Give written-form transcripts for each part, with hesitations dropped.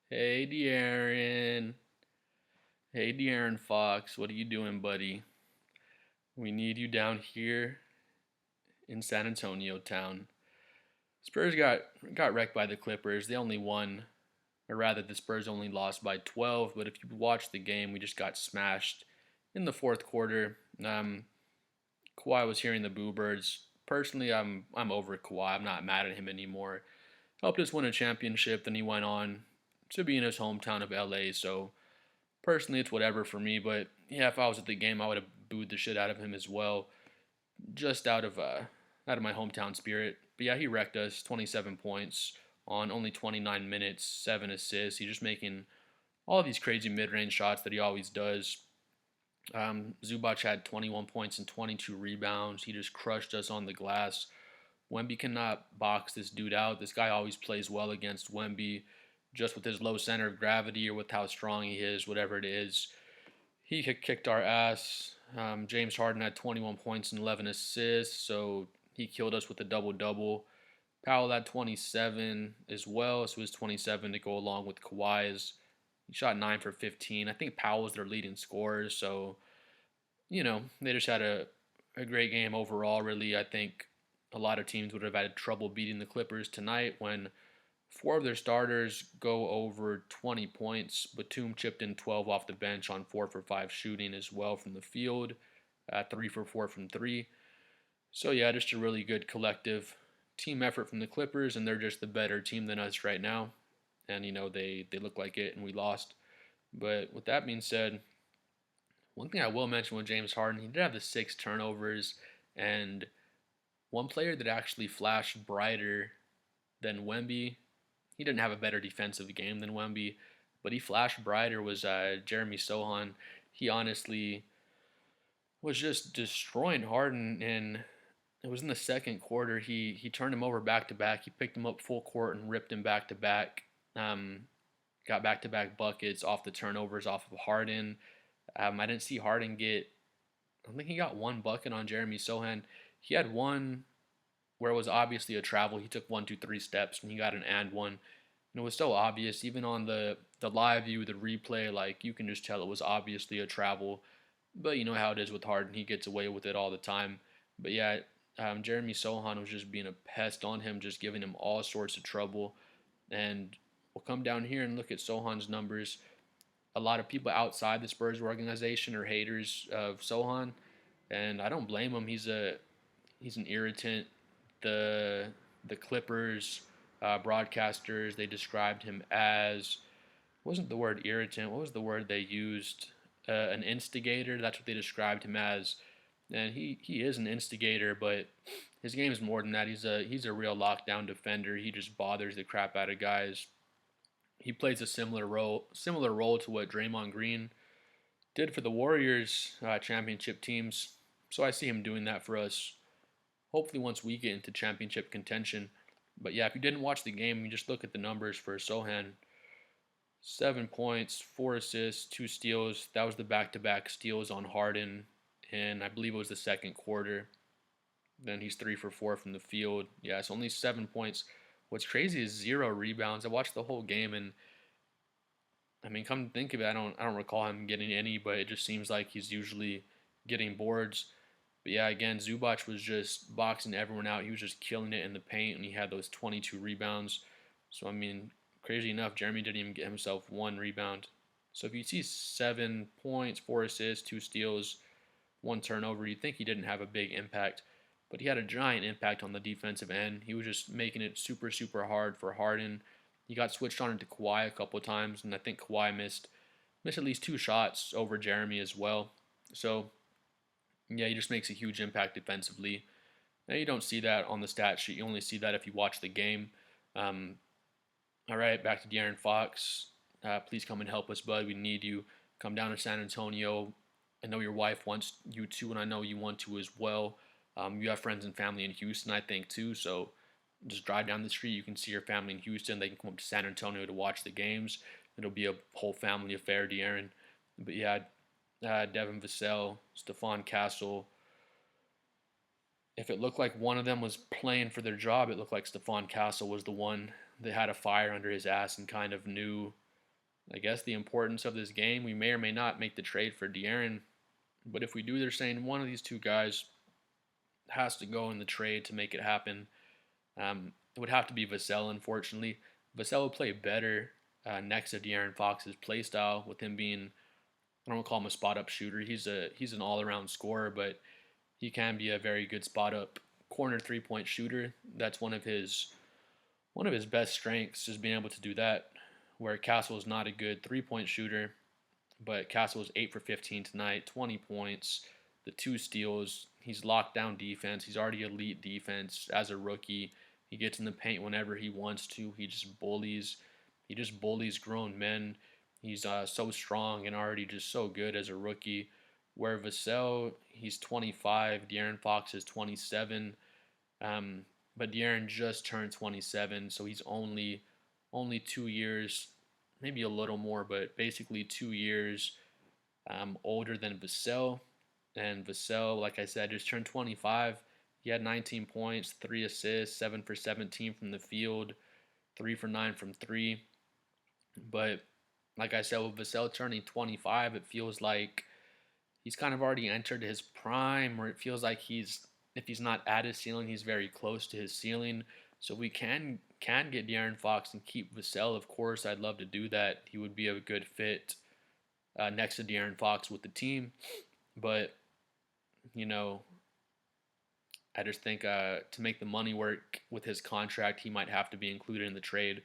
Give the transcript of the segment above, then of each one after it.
Hey, De'Aaron. Hey, De'Aaron Fox. What are you doing, buddy? We need you down here in San Antonio town. Spurs got wrecked by the Clippers. They only won, or rather, the Spurs only lost by 12. But if you watch the game, we just got smashed in the fourth quarter. Kawhi was hearing the boo birds. Personally, I'm over Kawhi. I'm not mad at him anymore. Helped us win a championship. Then he went on to be in his hometown of LA. So personally, it's whatever for me. But yeah, if I was at the game, I would have booed the shit out of him as well, just out of my hometown spirit. But yeah, he wrecked us. 27 points on only 29 minutes, 7 assists. He's just making all these crazy mid-range shots that he always does. Zubac had 21 points and 22 rebounds. He just crushed us on the glass. Wemby cannot box this dude out. This guy always plays well against Wemby, just with his low center of gravity or with how strong he is, whatever it is. He kicked our ass. James Harden had 21 points and 11 assists, so he killed us with a double double. Powell had 27 as well, so his 27 to go along with Kawhi's. He shot 9 for 15. I think Powell was their leading scorer, so they just had a great game overall. Really, I think a lot of teams would have had trouble beating the Clippers tonight when four of their starters go over 20 points. Batum chipped in 12 off the bench on 4 for 5 shooting as well from the field, 3 for 4 from 3. So, yeah, just a really good collective team effort from the Clippers, and they're just the better team than us right now. And, they look like it, and we lost. But with that being said, one thing I will mention with James Harden, he did have the 6 turnovers, and one player that actually flashed brighter than Wemby. He didn't have a better defensive game than Wemby, but he flashed brighter was Jeremy Sohan. He honestly was just destroying Harden, and it was in the second quarter. He turned him over back to back. He picked him up full court and ripped him back to back. Got back to back buckets off the turnovers off of Harden. I didn't see Harden get. I think he got one bucket on Jeremy Sohan. He had one where it was obviously a travel. He took 1, 2, 3 steps and he got an and one. And it was so obvious, even on the live view, the replay, like you can just tell it was obviously a travel. But you know how it is with Harden, he gets away with it all the time. But yeah, Jeremy Sohan was just being a pest on him, just giving him all sorts of trouble. And we'll come down here and look at Sohan's numbers. A lot of people outside the Spurs organization are haters of Sohan, and I don't blame him. He's an irritant. The Clippers broadcasters, they described him as, wasn't the word irritant, what was the word they used? An instigator. That's what they described him as, and he is an instigator, but his game is more than that. He's a real lockdown defender. He just bothers the crap out of guys. He plays a similar role to what Draymond Green did for the Warriors championship teams. So I see him doing that for us. Hopefully, once we get into championship contention. But yeah, if you didn't watch the game, you just look at the numbers for Sohan. 7 points, 4 assists, 2 steals. That was the back-to-back steals on Harden, and I believe it was the second quarter. Then he's 3 for 4 from the field. Yeah, it's only 7 points. What's crazy is 0 rebounds. I watched the whole game, and I mean, come to think of it, I don't recall him getting any, but it just seems like he's usually getting boards. But yeah, again, Zubac was just boxing everyone out. He was just killing it in the paint, and he had those 22 rebounds. So I mean, crazy enough, Jeremy didn't even get himself one rebound. So if you see 7 points, 4 assists, 2 steals, one turnover, you'd think he didn't have a big impact, but he had a giant impact on the defensive end. He was just making it super, super hard for Harden. He got switched on into Kawhi a couple of times, and I think Kawhi missed at least 2 shots over Jeremy as well. So yeah, he just makes a huge impact defensively. Now you don't see that on the stat sheet. You only see that if you watch the game. Um, all right, back to De'Aaron Fox. Please come and help us, bud. We need you. Come down to San Antonio. I know your wife wants you to, and I know you want to as well. You have friends and family in Houston, I think, too. So just drive down the street. You can see your family in Houston. They can come up to San Antonio to watch the games. It'll be a whole family affair, De'Aaron. But yeah, Devin Vassell, Stephon Castle. If it looked like one of them was playing for their job, it looked like Stephon Castle was the one that had a fire under his ass and kind of knew. I guess the importance of this game, we may or may not make the trade for De'Aaron, but if we do, they're saying one of these two guys has to go in the trade to make it happen. It would have to be Vassell, unfortunately. Vassell would play better next to De'Aaron Fox's play style, with him being, I don't call him a spot up shooter. He's an all around scorer, but he can be a very good spot up corner 3 point shooter. That's one of his best strengths, is being able to do that. Where Castle is not a good 3 point shooter, but Castle was 8 for 15 tonight, 20 points, the 2 steals. He's locked down defense. He's already elite defense as a rookie. He gets in the paint whenever he wants to. He just bullies. He just bullies grown men. He's so strong and already just so good as a rookie. Where Vassell, he's 25. De'Aaron Fox is 27. Um, but De'Aaron just turned 27, so he's only 2 years, maybe a little more, but basically 2 years older than Vassell. And Vassell, like I said, just turned 25. He had 19 points, 3 assists, 7 for 17 from the field, 3 for 9 from three. But like I said, with Vassell turning 25, it feels like he's kind of already entered his prime, or it feels like if he's not at his ceiling, he's very close to his ceiling. So we can get De'Aaron Fox and keep Vassell. Of course, I'd love to do that. He would be a good fit next to De'Aaron Fox with the team. But you know, I just think to make the money work with his contract, he might have to be included in the trade.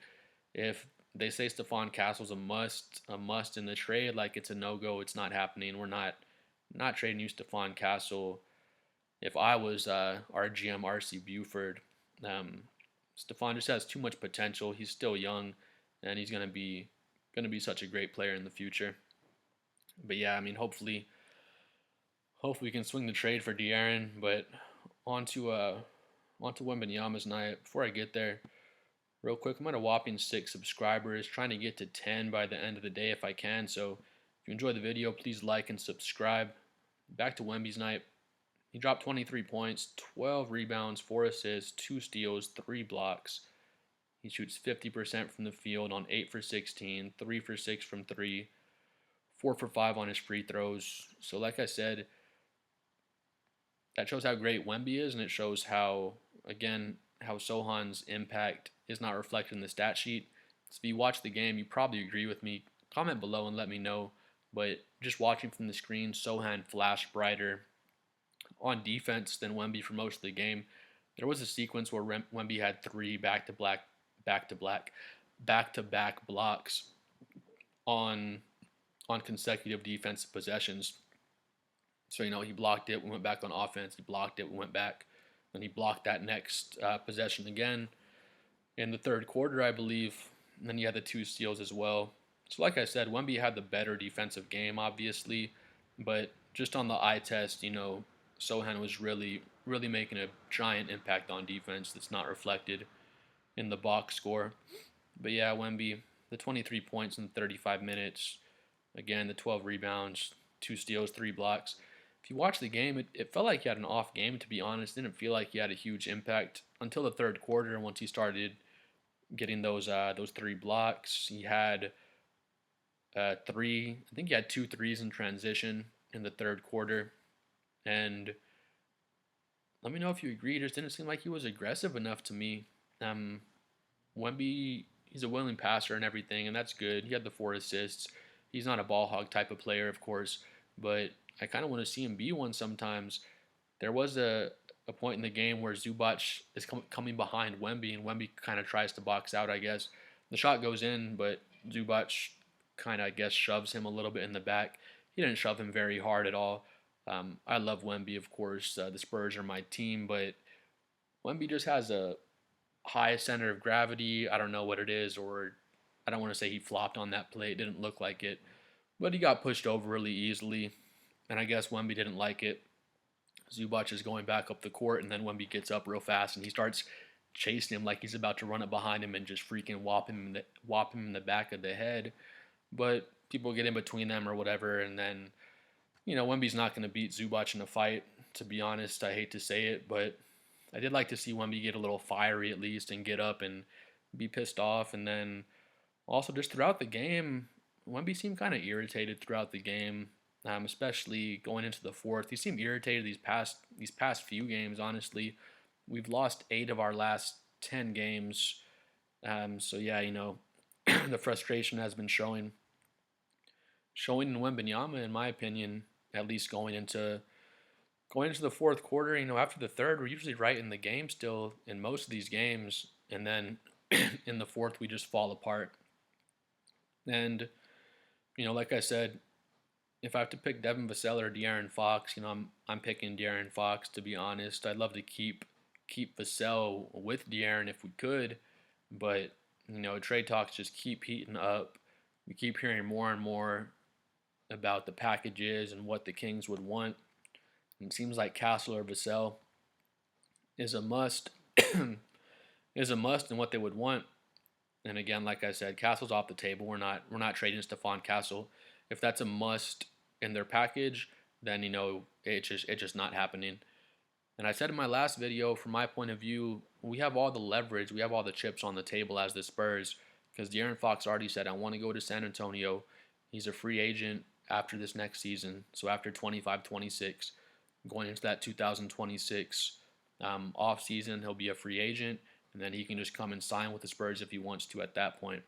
If they say Stephon Castle's a must in the trade, like it's a no go, it's not happening. We're not trading you Stephon Castle. If I was our GM RC Buford, Stephon just has too much potential. He's still young, and he's gonna be such a great player in the future. But yeah, I mean, hopefully we can swing the trade for De'Aaron. But on to Wembanyama's night. Before I get there, real quick, I'm at a whopping 6 subscribers, trying to get to 10 by the end of the day if I can. So if you enjoyed the video, please like and subscribe. Back to Wemby's night. He dropped 23 points, 12 rebounds, 4 assists, 2 steals, 3 blocks. He shoots 50% from the field on 8 for 16, 3 for 6 from 3, 4 for 5 on his free throws. So like I said, that shows how great Wemby is, and it shows how Sohan's impact is not reflected in the stat sheet. So if you watch the game, you probably agree with me. Comment below and let me know. But just watching from the screen, Sohan flashed brighter on defense than Wemby for most of the game. There was a sequence where Wemby had 3 back-to-back blocks on consecutive defensive possessions. So he blocked it, we went back on offense. He blocked it, we went back. Then he blocked that next possession again in the third quarter, I believe. And then he had the 2 steals as well. So like I said, Wemby had the better defensive game, obviously, but just on the eye test, Sohan was really making a giant impact on defense that's not reflected in the box score. But yeah, Wemby, the 23 points in 35 minutes, again, the 12 rebounds, 2 steals, 3 blocks. If you watch the game, it felt like he had an off game, to be honest. It didn't feel like he had a huge impact until the third quarter. Once he started getting those 3 blocks, he had I think he had 2 threes in transition in the third quarter. And let me know if you agree. It just didn't seem like he was aggressive enough to me. Wemby, he's a willing passer and everything, and that's good. He had the 4 assists. He's not a ball hog type of player, of course, but I kind of want to see him be one sometimes. There was a point in the game where Zubac is coming behind Wemby, and Wemby kind of tries to box out, I guess. The shot goes in, but Zubac kind of, I guess, shoves him a little bit in the back. He didn't shove him very hard at all. I love Wemby, of course. The Spurs are my team, but Wemby just has a high center of gravity. I don't know what it is, or I don't want to say he flopped on that play. It didn't look like it, but he got pushed over really easily, and I guess Wemby didn't like it. Zubac is going back up the court, and then Wemby gets up real fast, and he starts chasing him like he's about to run it behind him and just freaking whop him in the back of the head. But people get in between them or whatever, and then Wemby's not going to beat Zubac in a fight. To be honest, I hate to say it, but I did like to see Wemby get a little fiery at least and get up and be pissed off. And then also just throughout the game, Wemby seemed kind of irritated throughout the game, especially going into the fourth. He seemed irritated these past few games. Honestly, we've lost 8 of our last 10 games. So yeah, the frustration has been showing in Wembanyama, in my opinion, at least going into the fourth quarter. After the third, we're usually right in the game still in most of these games, and then in the fourth we just fall apart. And like I said, if I have to pick Devin Vassell or De'Aaron Fox, I'm picking De'Aaron Fox, to be honest. I'd love to keep Vassell with De'Aaron if we could, but trade talks just keep heating up. We keep hearing more and more about the packages and what the Kings would want. And it seems like Castle or Vassell is a must is a must in what they would want. And again, like I said, Castle's off the table. We're not trading Stephon Castle. If that's a must in their package, then it's just not happening. And I said in my last video, from my point of view, we have all the leverage, we have all the chips on the table as the Spurs, because De'Aaron Fox already said, I want to go to San Antonio. He's a free agent after this next season, so after 25-26, going into that 2026 off season, he'll be a free agent, and then he can just come and sign with the Spurs if he wants to at that point.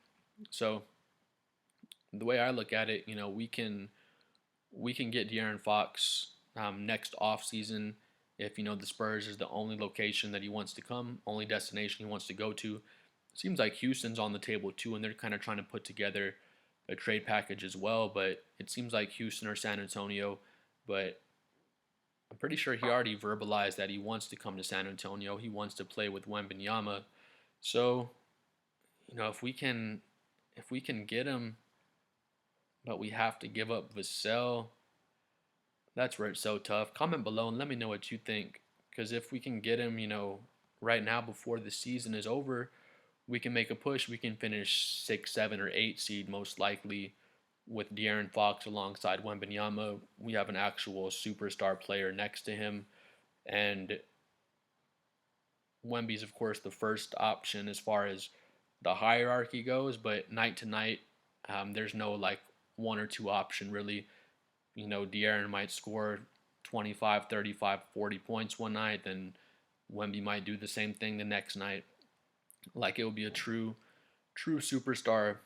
So the way I look at it, we can get De'Aaron Fox next off season if the Spurs is the only location that he wants to come, only destination he wants to go to. It seems like Houston's on the table too, and they're kind of trying to put together a trade package as well. But it seems like Houston or San Antonio. But I'm pretty sure he already verbalized that he wants to come to San Antonio. He wants to play with Wembanyama. So if we can get him, but we have to give up Vassell. That's where it's so tough. Comment below and let me know what you think. Because if we can get him, right now before the season is over, we can make a push. We can finish 6, 7, or 8 seed most likely with De'Aaron Fox alongside Wembanyama. We have an actual superstar player next to him. And Wemby's, of course, the first option as far as the hierarchy goes. But night to night, there's no like one or two option really. De'Aaron might score 25, 35, 40 points one night, then Wemby might do the same thing the next night. Like it will be a true superstar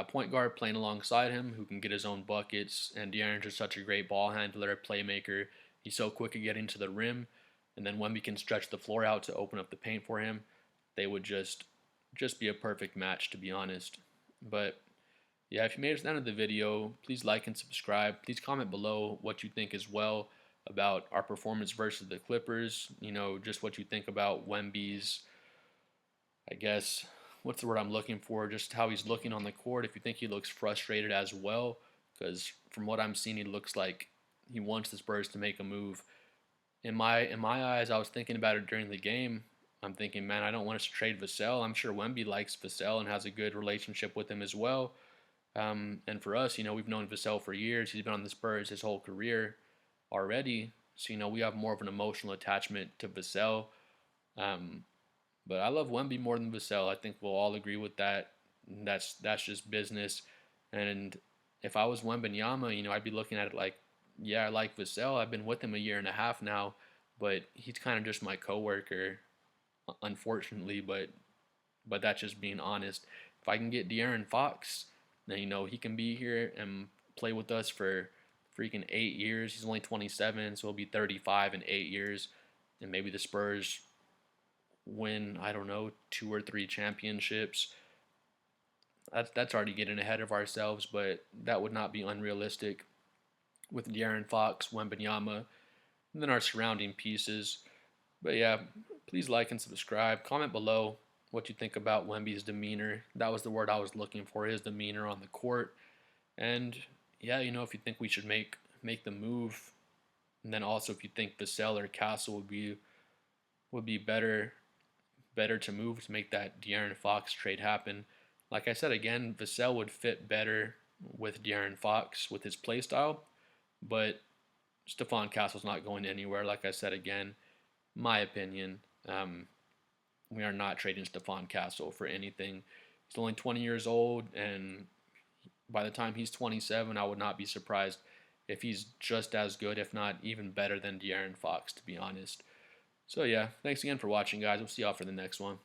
point guard playing alongside him who can get his own buckets. And De'Aaron's just such a great ball handler, playmaker. He's so quick at getting to the rim, and then Wemby can stretch the floor out to open up the paint for him. They would just be a perfect match, to be honest. But yeah, if you made it to the end of the video, please like and subscribe. Please comment below what you think as well about our performance versus the Clippers. Just what you think about Wemby's, I guess, what's the word I'm looking for? Just how he's looking on the court. If you think he looks frustrated as well, because from what I'm seeing, he looks like he wants the Spurs to make a move. In my eyes, I was thinking about it during the game. I'm thinking, man, I don't want us to trade Vassell. I'm sure Wemby likes Vassell and has a good relationship with him as well. And for us, we've known Vassell for years. He's been on the Spurs his whole career already. So, we have more of an emotional attachment to Vassell. But I love Wemby more than Vassell. I think we'll all agree with that. That's just business. And if I was Wembanyama, I'd be looking at it like, yeah, I like Vassell. I've been with him a year and a half now, but he's kind of just my coworker, unfortunately. But that's just being honest. If I can get De'Aaron Fox, then he can be here and play with us for freaking 8 years. He's only 27, so he'll be 35 in 8 years, and maybe the Spurs win, I don't know, 2 or 3 championships. That's already getting ahead of ourselves, but that would not be unrealistic with De'Aaron Fox, Wembanyama, and then our surrounding pieces. But yeah, please like and subscribe. Comment below what you think about Wemby's demeanor. That was the word I was looking for, his demeanor on the court. And yeah, if you think we should make the move, and then also if you think Vassell or Castle would be better to move to make that De'Aaron Fox trade happen. Like I said again, Vassell would fit better with De'Aaron Fox with his play style, but Stephon Castle's not going anywhere. Like I said again, my opinion. We are not trading Stephon Castle for anything. He's only 20 years old, and by the time he's 27, I would not be surprised if he's just as good, if not even better than De'Aaron Fox, to be honest. So yeah, thanks again for watching, guys. We'll see y'all for the next one.